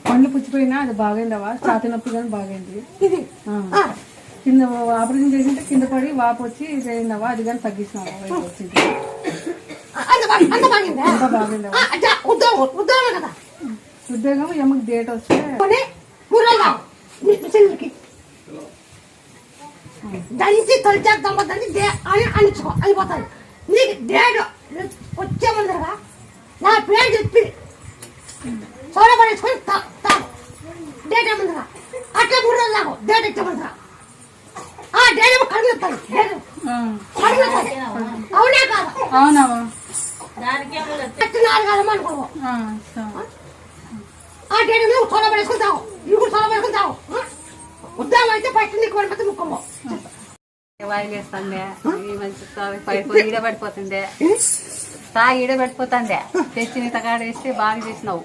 పండ్లు పుచ్చిపోయినా అది బాగైందవా? ఛాతీ నొప్పి కానీ బాగైంది. కింద ఆపరేషన్ చేసింటే కింద పడి వాపు వచ్చి చేయిందవా? అది కానీ తగ్గించినావా? వచ్చింది ఉద్యోగం ఎమ్మకి డేట్ వస్తే దంచి తొలిచేద్దాం అని అనిచుకో అయిపోతాను. నీకు డేట్ వచ్చే ముందరగా నా పేరు చెప్పి సోడపడేసుకొని తాగు. డేట్ ఏముందరా అట్లా 3 రోజులు తాగు. డేట్ ఇచ్చేమంటారా? ఆ డేట్ ఏమో కడుగుతాను. అవునా కాదు? అవునవా? 4 కాదమ్మా అనుకో. ఆ డేట్ నువ్వు సోడపడేసుకొని తాగు. నువ్వు కూడా సోడపడేసుకొని తాగు. ఉద్యోగం అయితే ఫస్ట్ నీకు పడిపోతే ముక్కమో వాయిల్ వేస్తుండే పైపు ఈడ పడిపోతుండే, తాగి ఈడ పడిపోతుండే. తెచ్చి నీ తగాడ వేస్తే బాగా చేసినావు.